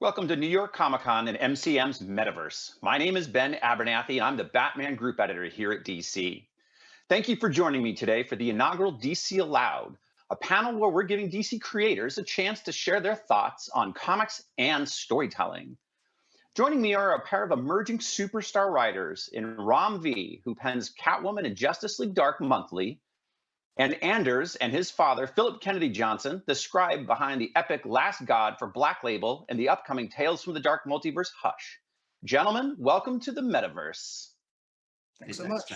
Welcome to New York Comic Con and MCM's Metaverse. My name is Ben Abernathy, and I'm the Batman Group Editor here at DC. Thank you for joining me today for the inaugural DC Aloud, a panel where we're giving DC creators a chance to share their thoughts on comics and storytelling. Joining me are a pair of emerging superstar writers in Ram V, who pens Catwoman and Justice League Dark monthly, and Anders and his father, Philip Kennedy Johnson, the scribe behind the epic Last God for Black Label and the upcoming Tales from the Dark Multiverse Hush. Gentlemen, welcome to the Metaverse. Thanks so much.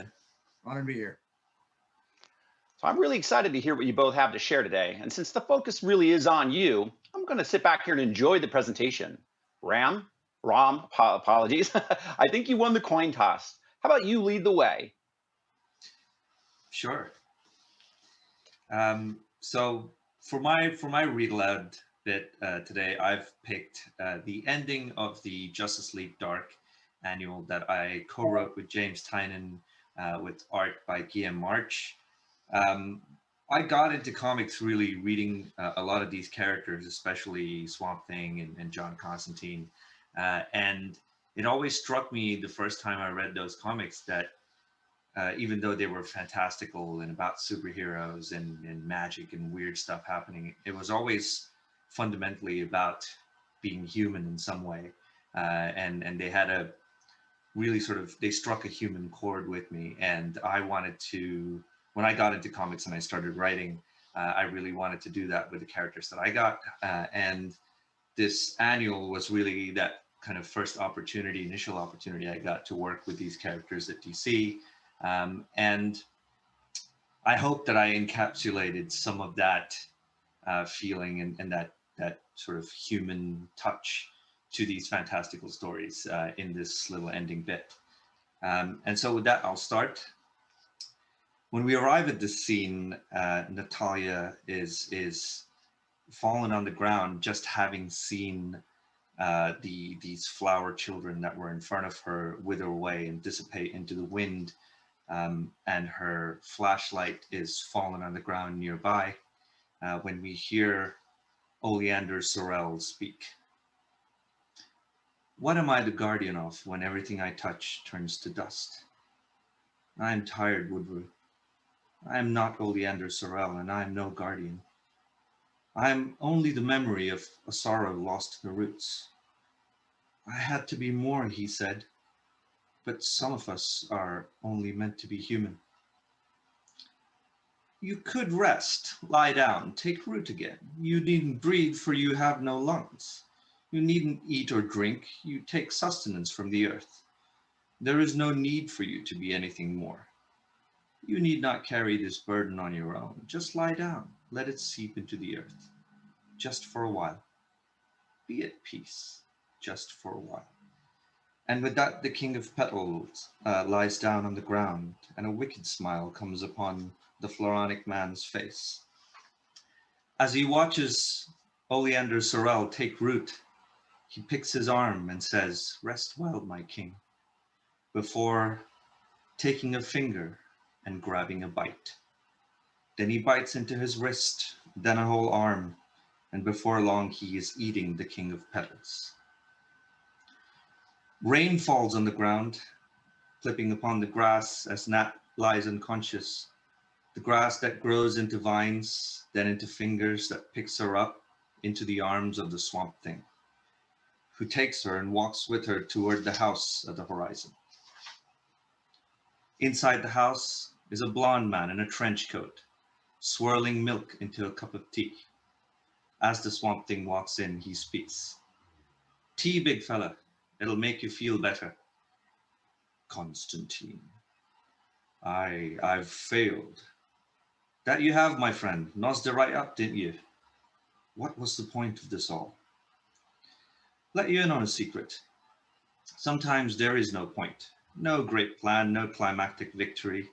Honored to be here. So I'm really excited to hear what you both have to share today. And since the focus really is on you, I'm going to sit back here and enjoy the presentation. Ram, apologies. I think you won the coin toss. How about you lead the way? Sure. So for my read aloud bit today, I've picked the ending of the Justice League Dark annual that I co-wrote with James Tynan with art by Guillaume March. I got into comics really reading a lot of these characters, especially Swamp Thing and John Constantine. And it always struck me the first time I read those comics that even though they were fantastical and about superheroes and magic and weird stuff happening, it was always fundamentally about being human in some way. And they had a really they struck a human chord with me. And I wanted to, when I got into comics and I started writing, I really wanted to do that with the characters that I got. And this annual was really that kind of first opportunity, initial opportunity I got to work with these characters at DC. And I hope that I encapsulated some of that feeling and that sort of human touch to these fantastical stories in this little ending bit. And so with that, I'll start. When we arrive at this scene, Natalia is fallen on the ground, just having seen these flower children that were in front of her wither away and dissipate into the wind. And her flashlight is fallen on the ground nearby when we hear Oleander Sorel speak. What am I the guardian of when everything I touch turns to dust? I am tired, Woodward. I am not Oleander Sorel, and I am no guardian. I am only the memory of a sorrow lost in the roots. I had to be more, he said. But some of us are only meant to be human. You could rest, lie down, take root again. You needn't breathe, for you have no lungs. You needn't eat or drink, you take sustenance from the earth. There is no need for you to be anything more. You need not carry this burden on your own. Just lie down, let it seep into the earth, just for a while. Be at peace, just for a while. And with that, the King of Petals lies down on the ground, and a wicked smile comes upon the Floronic man's face. As he watches Oleander Sorel take root, he picks his arm and says, "Rest well, my king," before taking a finger and grabbing a bite. Then he bites into his wrist, then a whole arm, and before long he is eating the King of Petals. Rain falls on the ground, clipping upon the grass as Nat lies unconscious. The grass that grows into vines, then into fingers that picks her up into the arms of the Swamp Thing, who takes her and walks with her toward the house at the horizon. Inside the house is a blonde man in a trench coat, swirling milk into a cup of tea. As the Swamp Thing walks in, he speaks. "Tea, big fella. It'll make you feel better." "Constantine, I've failed." "That you have, my friend. Nosed it right up, didn't you?" "What was the point of this all?" "Let you in on a secret. Sometimes there is no point. No great plan, no climactic victory.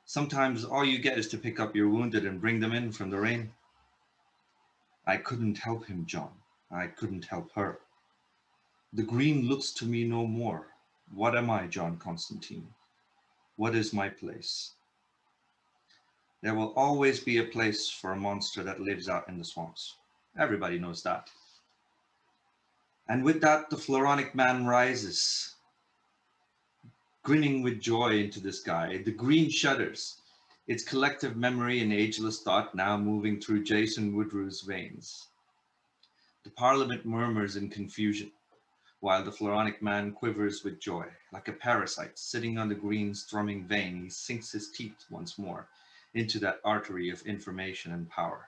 Sometimes all you get is to pick up your wounded and bring them in from the rain." "I couldn't help him, John. I couldn't help her. The green looks to me no more. What am I, John Constantine? What is my place?" "There will always be a place for a monster that lives out in the swamps. Everybody knows that." And with that, the Floronic man rises, grinning with joy into the sky. The green shudders, its collective memory and ageless thought now moving through Jason Woodrew's veins. The Parliament murmurs in confusion, while the Floronic man quivers with joy. Like a parasite sitting on the green's thrumming vein, he sinks his teeth once more into that artery of information and power.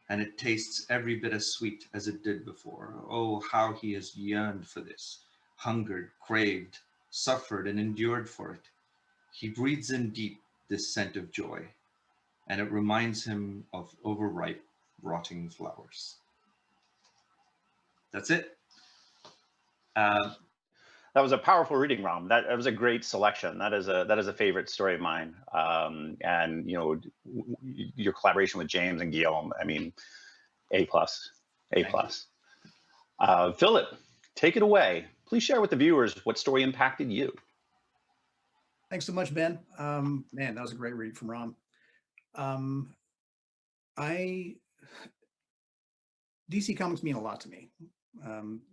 And it tastes every bit as sweet as it did before. Oh, how he has yearned for this, hungered, craved, suffered, and endured for it. He breathes in deep this scent of joy, and it reminds him of overripe, rotting flowers. That's it. That was a powerful reading, Ram. That was a great selection. That is a favorite story of mine. And you know, your collaboration with James and Guillaume. I mean, A+, A+. Philip, take it away. Please share with the viewers what story impacted you. Thanks so much, Ben. Man, that was a great read from Ram. DC Comics mean a lot to me.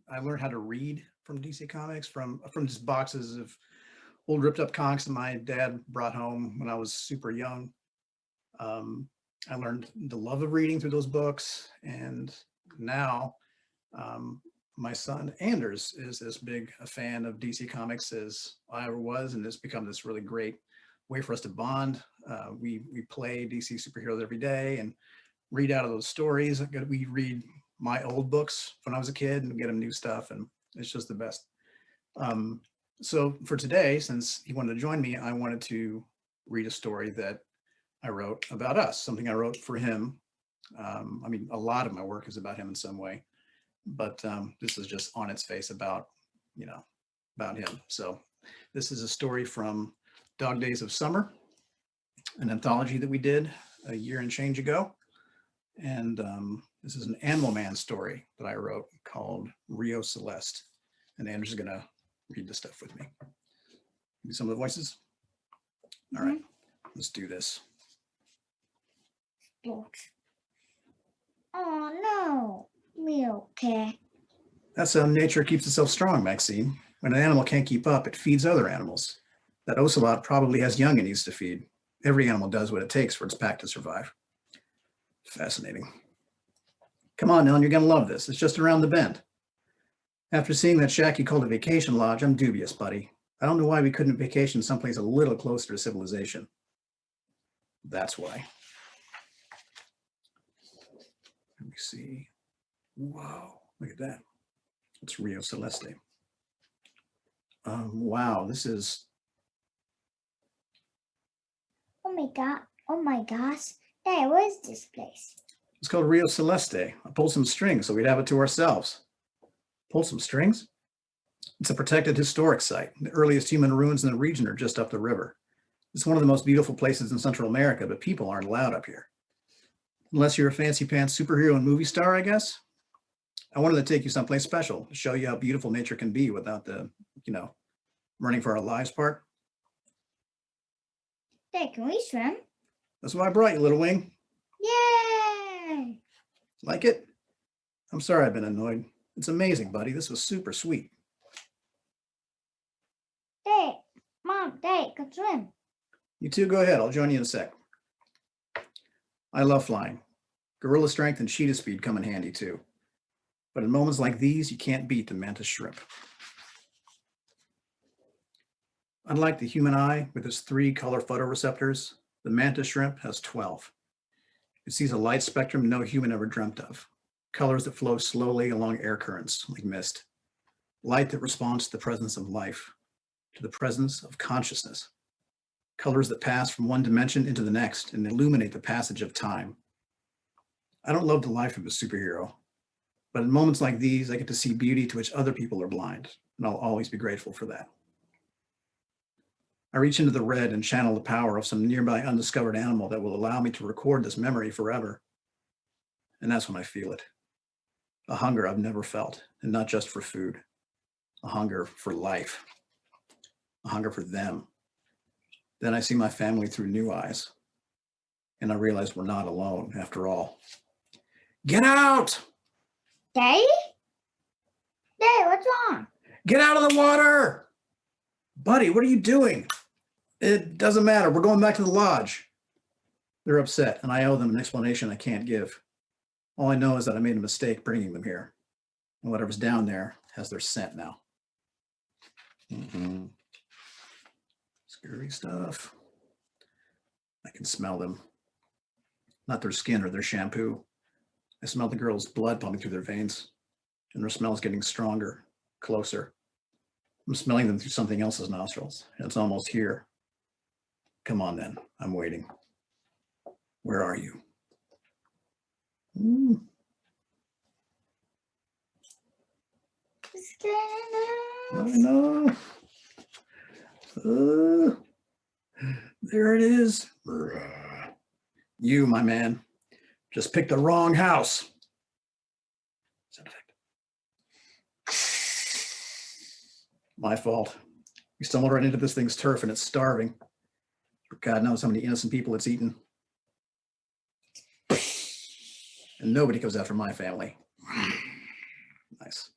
I learned how to read from DC Comics from just boxes of old ripped up comics that my dad brought home when I was super young. I learned the love of reading through those books, and now my son Anders is as big a fan of DC Comics as I ever was, and it's become this really great way for us to bond. We play DC superheroes every day and read out of those stories. We read my old books when I was a kid and get him new stuff, and it's just the best. So for today, since he wanted to join me, I wanted to read a story that I wrote about us, something I wrote for him. I mean, a lot of my work is about him in some way, but this is just on its face about him. So this is a story from Dog Days of Summer, an anthology that we did a year and change ago. And this is an Animal Man story that I wrote called Rio Celeste. And Andrew's going to read the stuff with me. Maybe some of the voices. All right, let's do this. Oh no, milk cat. That's how nature keeps itself strong, Maxine. When an animal can't keep up, it feeds other animals. That ocelot probably has young it needs to feed. Every animal does what it takes for its pack to survive. Fascinating. Come on, Ellen, you're going to love this. It's just around the bend. After seeing that shack you called a vacation lodge, I'm dubious, buddy. I don't know why we couldn't vacation someplace a little closer to civilization. That's why. Let me see. Whoa, look at that. It's Rio Celeste. Wow, this is... Oh my gosh, Dad, what is this place? It's called Rio Celeste. I pulled some strings so we'd have it to ourselves. Pulled some strings? It's a protected historic site. The earliest human ruins in the region are just up the river. It's one of the most beautiful places in Central America, but people aren't allowed up here. Unless you're a fancy pants superhero and movie star, I guess. I wanted to take you someplace special to show you how beautiful nature can be without the, running for our lives part. Dad, can we swim? That's why I brought you, little wing. Yay! Like it? I'm sorry I've been annoyed. It's amazing, buddy. This was super sweet. Dad, Mom, Dad, can swim. You two go ahead. I'll join you in a sec. I love flying. Gorilla strength and cheetah speed come in handy too. But in moments like these, you can't beat the mantis shrimp. Unlike the human eye with its 3 color photoreceptors, the mantis shrimp has 12. It sees a light spectrum no human ever dreamt of. Colors that flow slowly along air currents like mist. Light that responds to the presence of life, to the presence of consciousness. Colors that pass from one dimension into the next and illuminate the passage of time. I don't love the life of a superhero, but in moments like these, I get to see beauty to which other people are blind, and I'll always be grateful for that. I reach into the red and channel the power of some nearby undiscovered animal that will allow me to record this memory forever. And that's when I feel it. A hunger I've never felt, and not just for food. A hunger for life. A hunger for them. Then I see my family through new eyes. And I realize we're not alone after all. Get out! Daddy? Dad, what's wrong? Get out of the water! Buddy, what are you doing? It doesn't matter. We're going back to the lodge. They're upset, and I owe them an explanation I can't give. All I know is that I made a mistake bringing them here. And whatever's down there has their scent now. Scary stuff. I can smell them. Not their skin or their shampoo. I smell the girl's blood pumping through their veins, and their smell is getting stronger, closer. I'm smelling them through something else's nostrils, and it's almost here. Come on then, I'm waiting. Where are you? What's going I on? know. There it is. You, my man, just picked the wrong house. Sound effect. My fault. We stumbled right into this thing's turf and it's starving. God knows how many innocent people it's eaten. And nobody goes after my family. Nice.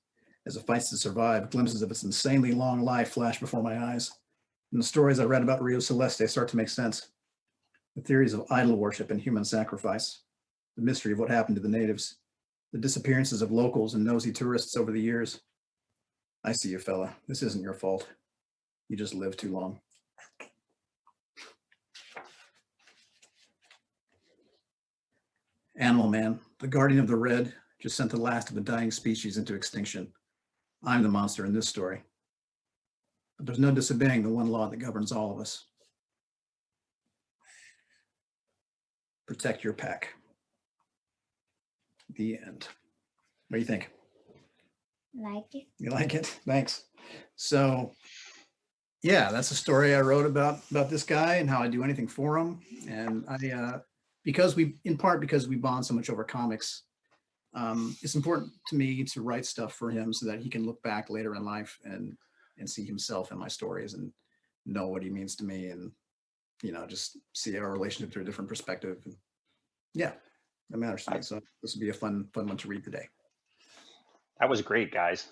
As it fights to survive, glimpses of its insanely long life flash before my eyes. And the stories I read about Rio Celeste start to make sense. The theories of idol worship and human sacrifice, the mystery of what happened to the natives, the disappearances of locals and nosy tourists over the years. I see you, fella. This isn't your fault. You just lived too long. Animal Man, the guardian of the red, just sent the last of the dying species into extinction. I'm the monster in this story. But there's no disobeying the one law that governs all of us. Protect your pack. The end. What do you think? Like it? You like it? Thanks. So, yeah, that's a story I wrote about this guy and how I do anything for him. And because we bond so much over comics, it's important to me to write stuff for him so that he can look back later in life and see himself in my stories and know what he means to me, and just see our relationship through a different perspective. And yeah, that matters to me. So this would be a fun one to read today. That was great, guys.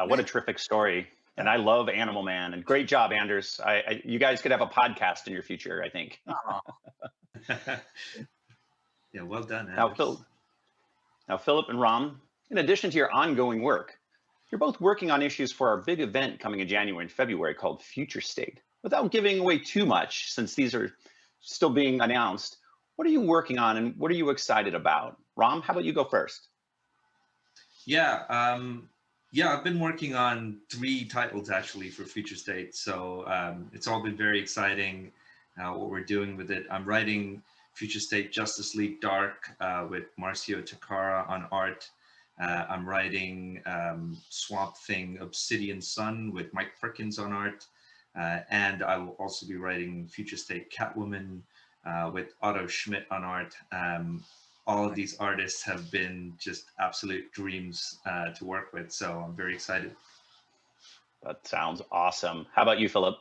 What a terrific story. And I love Animal Man. And great job, Anders. You guys could have a podcast in your future, I think. Yeah, well done, Now, Philip and Ram, in addition to your ongoing work, you're both working on issues for our big event coming in January and February called Future State. Without giving away too much, since these are still being announced, what are you working on and what are you excited about? Ram, how about you go first? Yeah, I've been working on 3 titles actually for Future State. So it's all been very exciting what we're doing with it. I'm writing Future State Justice League Dark with Marcio Takara on art. I'm writing Swamp Thing Obsidian Sun with Mike Perkins on art. And I will also be writing Future State Catwoman with Otto Schmidt on art. All of these artists have been just absolute dreams to work with. So I'm very excited. That sounds awesome. How about you, Philip?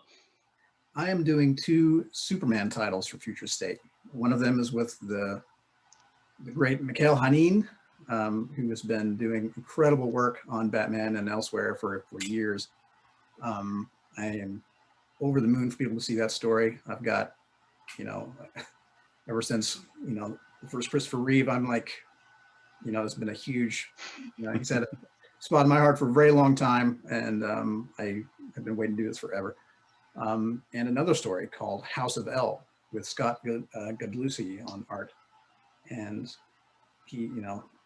I am doing 2 Superman titles for Future State. One of them is with the great Mikhail Hanin, who has been doing incredible work on Batman and elsewhere for years. I am over the moon for people to see that story. I've got, ever since, the first Christopher Reeve, I'm like, it's been a huge, he's had a spot in my heart for a very long time. And I have been waiting to do this forever. And another story called House of L with Scott Godlucci on art. And he,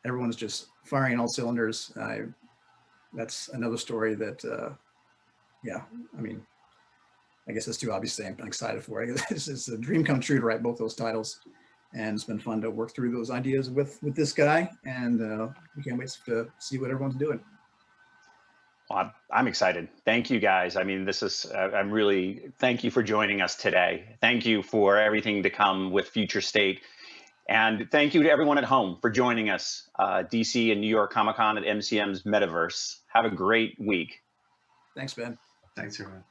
everyone's just firing on all cylinders. That's another story that, I guess it's too obvious to say I'm excited for it. It's a dream come true to write both those titles. And it's been fun to work through those ideas with this guy. And we can't wait to see what everyone's doing. Well, I'm excited. Thank you, guys. I mean, thank you for joining us today. Thank you for everything to come with Future State. And thank you to everyone at home for joining us, DC and New York Comic Con at MCM's Metaverse. Have a great week. Thanks, Ben. Thanks, everyone.